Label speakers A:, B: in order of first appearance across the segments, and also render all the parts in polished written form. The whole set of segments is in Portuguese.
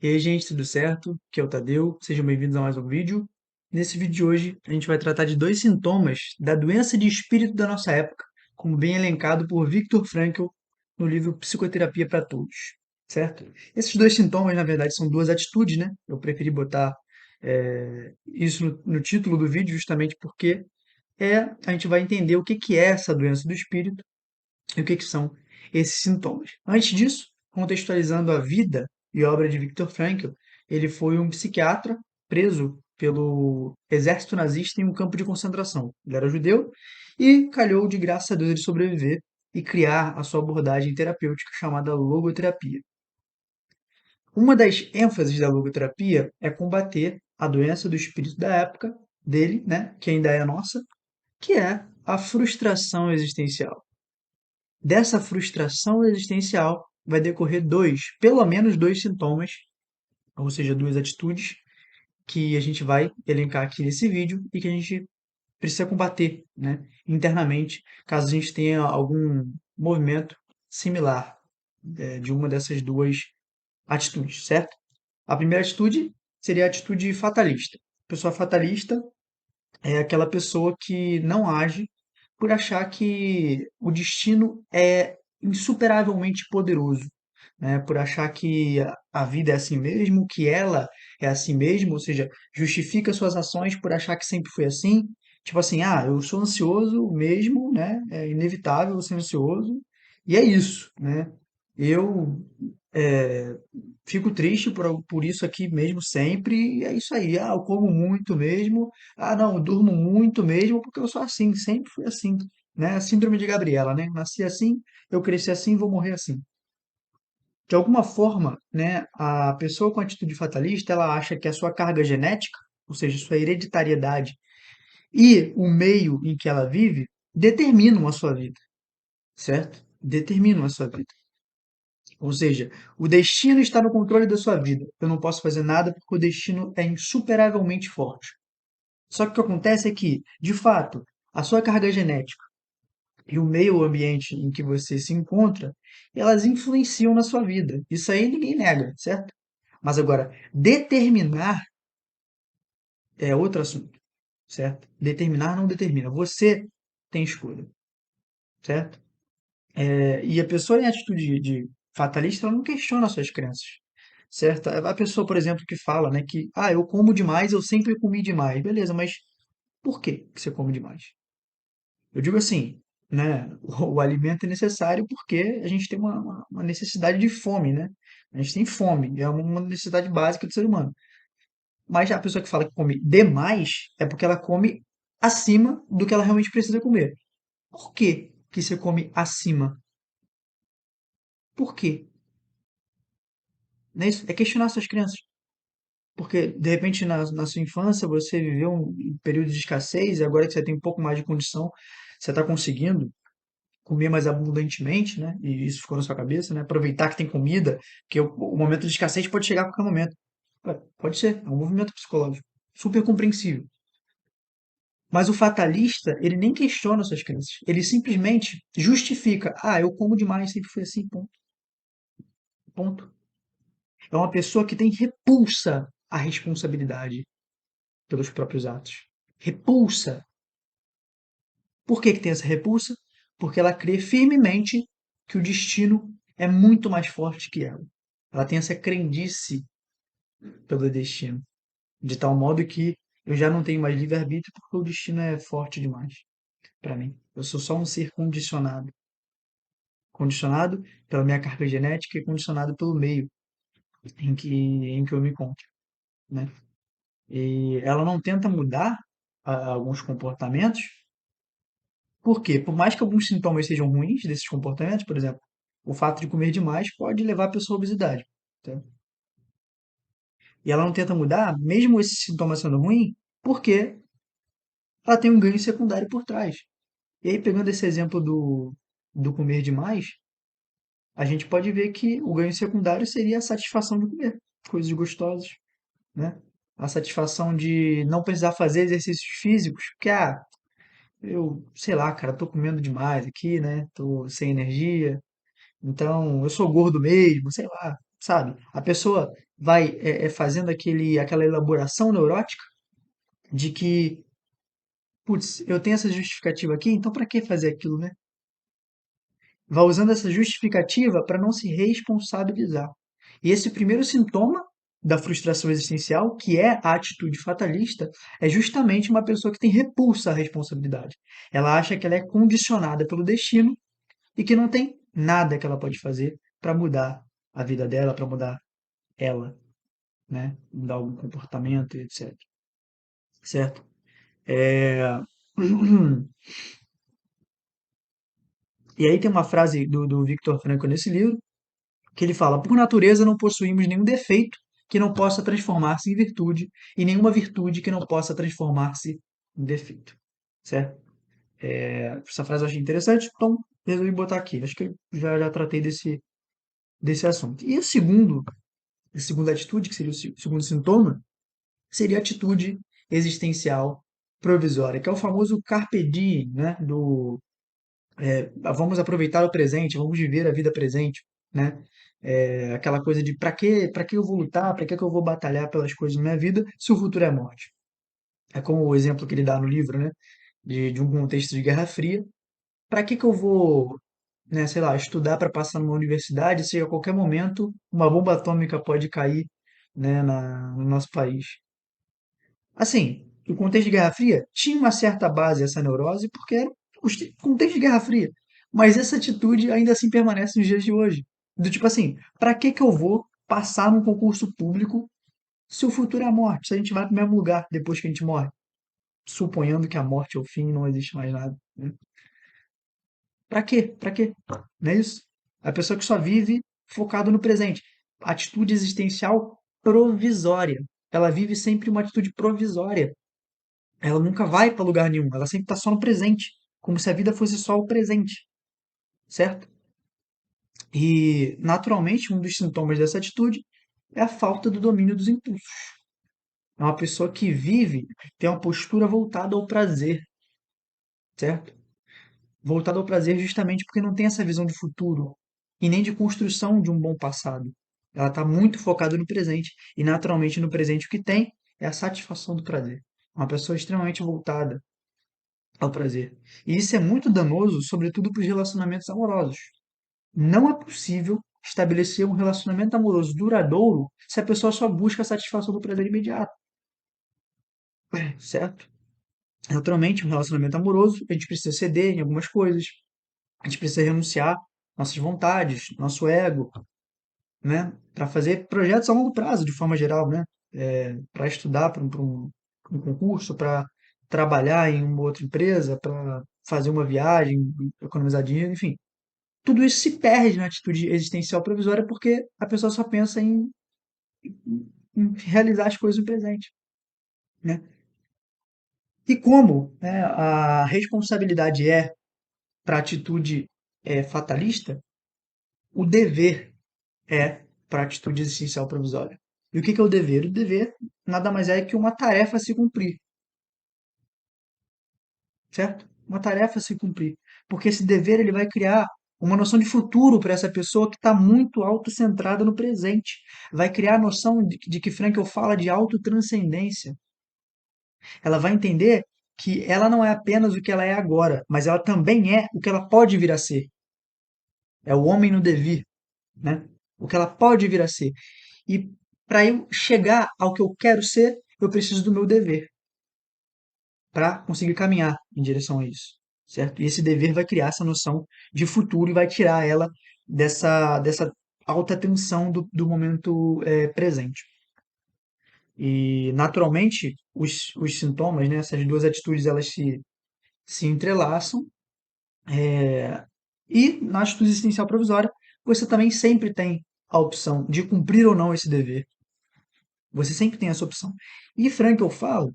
A: E aí, gente, tudo certo? Aqui é o Tadeu, sejam bem-vindos a mais um vídeo. Nesse vídeo de hoje, a gente vai tratar de dois sintomas da doença de espírito da nossa época, como bem elencado por Viktor Frankl no livro Psicoterapia para Todos, certo? Esses dois sintomas, na verdade, são duas atitudes, né? Eu preferi botar isso no título do vídeo justamente porque a gente vai entender o que que é essa doença do espírito e o que que são esses sintomas. Antes disso, contextualizando a vida e obra de Viktor Frankl, ele foi um psiquiatra preso pelo exército nazista em um campo de concentração. Ele era judeu e calhou de graça a Deus ele sobreviver e criar a sua abordagem terapêutica chamada logoterapia. Uma das ênfases da logoterapia é combater a doença do espírito da época dele, né, que ainda é a nossa, que é a frustração existencial. Dessa frustração existencial vai decorrer pelo menos dois sintomas, ou seja, duas atitudes, que a gente vai elencar aqui nesse vídeo e que a gente precisa combater, né, internamente, caso a gente tenha algum movimento similar de uma dessas duas atitudes, certo? A primeira atitude seria a atitude fatalista. A pessoa fatalista é aquela pessoa que não age por achar que o destino é insuperavelmente poderoso, né? Por achar que a vida é assim mesmo, que ela é assim mesmo, ou seja, justifica suas ações por achar que sempre foi assim. Tipo assim, eu sou ansioso mesmo, né? É inevitável ser ansioso, e é isso, né? Eu é, fico triste por isso aqui mesmo sempre, e é isso aí. Eu como muito mesmo. Não, eu durmo muito mesmo porque eu sou assim, sempre fui assim, né? Síndrome de Gabriela, né? Nasci assim, eu cresci assim, vou morrer assim. De alguma forma, né, a pessoa com atitude fatalista, ela acha que a sua carga genética, ou seja, sua hereditariedade e o meio em que ela vive determinam a sua vida, certo? Determinam a sua vida. Ou seja, o destino está no controle da sua vida. Eu não posso fazer nada porque o destino é insuperavelmente forte. Só que o que acontece é que, de fato, a sua carga genética e o meio ambiente em que você se encontra, elas influenciam na sua vida. Isso aí ninguém nega, certo? Mas agora, determinar é outro assunto, certo? Determinar não determina. Você tem escolha, certo? E a pessoa em atitude de fatalista, ela não questiona suas crenças, certo? A pessoa, por exemplo, que fala, né, que eu como demais, eu sempre comi demais. Beleza, mas por que que você come demais? Eu digo assim, né, o alimento é necessário porque a gente tem uma necessidade de fome, né? A gente tem fome, é uma necessidade básica do ser humano. Mas a pessoa que fala que come demais é porque ela come acima do que ela realmente precisa comer. Por que que você come acima? Por quê? Não é isso? É questionar suas crenças. Porque, de repente, na sua infância, você viveu um período de escassez e agora que você tem um pouco mais de condição, você está conseguindo comer mais abundantemente, né? E isso ficou na sua cabeça, né? Aproveitar que tem comida, porque o momento de escassez pode chegar a qualquer momento. Pode ser, é um movimento psicológico. Super compreensível. Mas o fatalista, ele nem questiona suas crenças. Ele simplesmente justifica. Eu como demais, sempre foi assim, ponto. Ponto. É uma pessoa que tem repulsa à responsabilidade pelos próprios atos. Repulsa. Por que que tem essa repulsa? Porque ela crê firmemente que o destino é muito mais forte que ela. Ela tem essa crendice pelo destino, de tal modo que eu já não tenho mais livre-arbítrio porque o destino é forte demais para mim. Eu sou só um ser condicionado, condicionado pela minha carga genética e condicionado pelo meio em que eu me encontro, né? E ela não tenta mudar alguns comportamentos. Por quê? Por mais que alguns sintomas sejam ruins desses comportamentos, por exemplo, o fato de comer demais pode levar a pessoa à obesidade. Tá? E ela não tenta mudar, mesmo esse sintoma sendo ruim, porque ela tem um ganho secundário por trás. E aí, pegando esse exemplo do comer demais, a gente pode ver que o ganho secundário seria a satisfação de comer coisas gostosas, né? A satisfação de não precisar fazer exercícios físicos, porque, eu, sei lá, cara, tô comendo demais aqui, né? Tô sem energia, então eu sou gordo mesmo, sei lá, sabe? A pessoa vai fazendo aquela elaboração neurótica de que, putz, eu tenho essa justificativa aqui, então para que fazer aquilo, né? Vai usando essa justificativa para não se responsabilizar. E esse primeiro sintoma da frustração existencial, que é a atitude fatalista, é justamente uma pessoa que tem repulsa à responsabilidade. Ela acha que ela é condicionada pelo destino e que não tem nada que ela pode fazer para mudar a vida dela, para mudar ela, né? Mudar algum comportamento, etc. Certo? É... E aí tem uma frase do Viktor Frankl nesse livro, que ele fala: por natureza não possuímos nenhum defeito que não possa transformar-se em virtude e nenhuma virtude que não possa transformar-se em defeito. Certo? Essa frase eu achei interessante, então resolvi botar aqui. Acho que eu já tratei desse assunto. E a segunda atitude, que seria o segundo sintoma, seria a atitude existencial provisória, que é o famoso carpe diem, né? Vamos aproveitar o presente, vamos viver a vida presente, né? Aquela coisa de para que eu vou lutar, para que eu vou batalhar pelas coisas na minha vida se o futuro é morte. É como o exemplo que ele dá no livro, né? De um contexto de Guerra Fria. Para que eu vou, né, sei lá, estudar para passar numa universidade se a qualquer momento uma bomba atômica pode cair, né, no nosso país? Assim, o contexto de Guerra Fria tinha uma certa base essa neurose, porque era o contexto de Guerra Fria. Mas essa atitude ainda assim permanece nos dias de hoje. Do tipo assim, para que eu vou passar num concurso público se o futuro é a morte? Se a gente vai para o mesmo lugar depois que a gente morre? Suponhando que a morte é o fim e não existe mais nada, né? Para quê? Para quê? Não é isso? A pessoa que só vive focado no presente. Atitude existencial provisória. Ela vive sempre uma atitude provisória. Ela nunca vai para lugar nenhum, ela sempre está só no presente, como se a vida fosse só o presente, certo? E, naturalmente, um dos sintomas dessa atitude é a falta do domínio dos impulsos. É uma pessoa que vive, tem uma postura voltada ao prazer, certo? Voltada ao prazer justamente porque não tem essa visão de futuro e nem de construção de um bom passado. Ela está muito focada no presente e, naturalmente, no presente o que tem é a satisfação do prazer. Uma pessoa extremamente voltada ao prazer. E isso é muito danoso, sobretudo para os relacionamentos amorosos. Não é possível estabelecer um relacionamento amoroso duradouro se a pessoa só busca a satisfação do prazer imediato, certo? Naturalmente, um relacionamento amoroso, a gente precisa ceder em algumas coisas, a gente precisa renunciar nossas vontades, nosso ego, né? Para fazer projetos a longo prazo, de forma geral, né? Para estudar para um concurso, para trabalhar em uma outra empresa, para fazer uma viagem, economizar dinheiro, enfim. Tudo isso se perde na atitude existencial provisória porque a pessoa só pensa em realizar as coisas no presente, né? E como, né, a responsabilidade é para a atitude fatalista, o dever é para a atitude existencial provisória. E o que é o dever? O dever nada mais é que uma tarefa a se cumprir, certo? Uma tarefa a se cumprir. Porque esse dever ele vai criar uma noção de futuro para essa pessoa que está muito autocentrada no presente. Vai criar a noção de que Frankl fala de autotranscendência. Ela vai entender que ela não é apenas o que ela é agora, mas ela também é o que ela pode vir a ser. É o homem no devir, né? O que ela pode vir a ser. E para eu chegar ao que eu quero ser, eu preciso do meu dever para conseguir caminhar em direção a isso, certo? E esse dever vai criar essa noção de futuro e vai tirar ela dessa alta tensão do momento presente. E, naturalmente, os sintomas, né, essas duas atitudes, elas se entrelaçam. E, na atitude existencial provisória, você também sempre tem a opção de cumprir ou não esse dever. Você sempre tem essa opção. E Frankl fala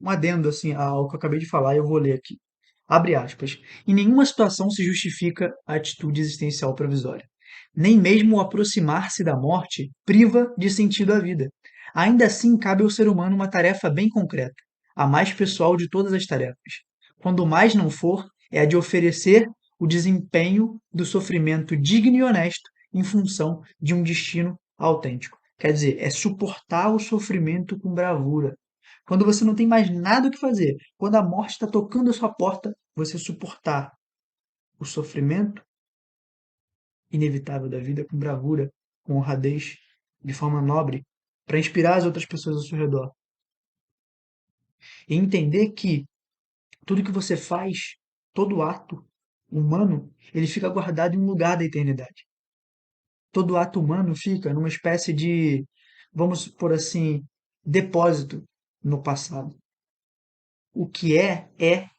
A: um adendo assim ao que eu acabei de falar, eu vou ler aqui. Abre aspas. Em nenhuma situação se justifica a atitude existencial provisória. Nem mesmo o aproximar-se da morte priva de sentido a vida. Ainda assim, cabe ao ser humano uma tarefa bem concreta, a mais pessoal de todas as tarefas. Quando mais não for, é a de oferecer o desempenho do sofrimento digno e honesto em função de um destino autêntico. Quer dizer, é suportar o sofrimento com bravura. Quando você não tem mais nada o que fazer, quando a morte está tocando a sua porta, você suportar o sofrimento inevitável da vida com bravura, com honradez, de forma nobre, para inspirar as outras pessoas ao seu redor. E entender que tudo que você faz, todo ato humano, ele fica guardado em um lugar da eternidade. Todo ato humano fica numa espécie de, vamos por assim, depósito no passado. O que é,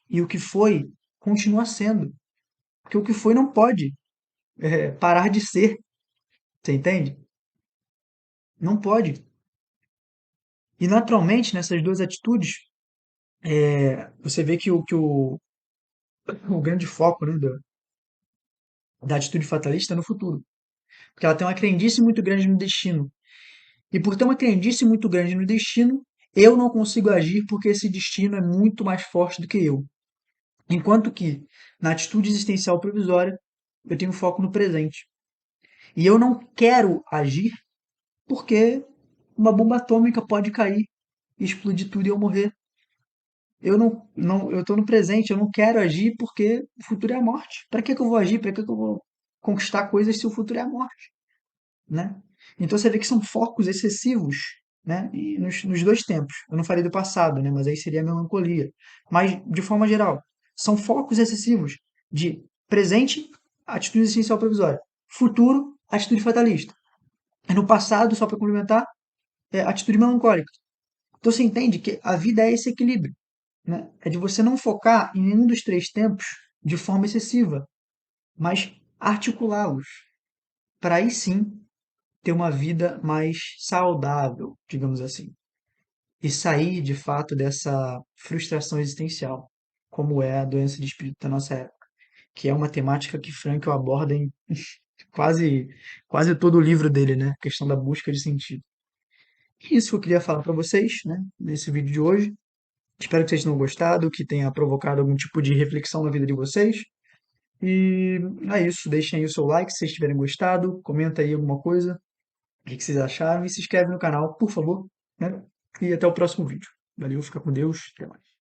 A: e o que foi, continua sendo. Porque o que foi não pode parar de ser, você entende? Não pode. E naturalmente, nessas duas atitudes, você vê o grande foco, né, da atitude fatalista é no futuro. Porque ela tem uma crendice muito grande no destino. E por ter uma crendice muito grande no destino, eu não consigo agir porque esse destino é muito mais forte do que eu. Enquanto que, na atitude existencial provisória, eu tenho foco no presente. E eu não quero agir porque uma bomba atômica pode cair e explodir tudo e eu morrer. Eu estou no presente, eu não quero agir porque o futuro é a morte. Para que eu vou agir? Para que eu vou conquistar coisas se o futuro é a morte? Né? Então você vê que são focos excessivos, né? E nos dois tempos. Eu não falei do passado, né? Mas aí seria a melancolia. Mas, de forma geral, são focos excessivos de presente, atitude essencial provisória. Futuro, atitude fatalista. E no passado, só para complementar, atitude melancólica. Então você entende que a vida é esse equilíbrio, né? É de você não focar em nenhum dos três tempos de forma excessiva, mas articulá-los, para aí sim ter uma vida mais saudável, digamos assim, e sair de fato dessa frustração existencial, como é a doença de espírito da nossa época, que é uma temática que Frankl aborda em quase quase todo o livro dele, né? A questão da busca de sentido. E isso que eu queria falar para vocês, né, nesse vídeo de hoje. Espero que vocês tenham gostado, que tenha provocado algum tipo de reflexão na vida de vocês. E é isso, deixem aí o seu like se vocês tiverem gostado, comenta aí alguma coisa, o que vocês acharam e se inscreve no canal, por favor, né? E até o próximo vídeo. Valeu, fica com Deus, até mais.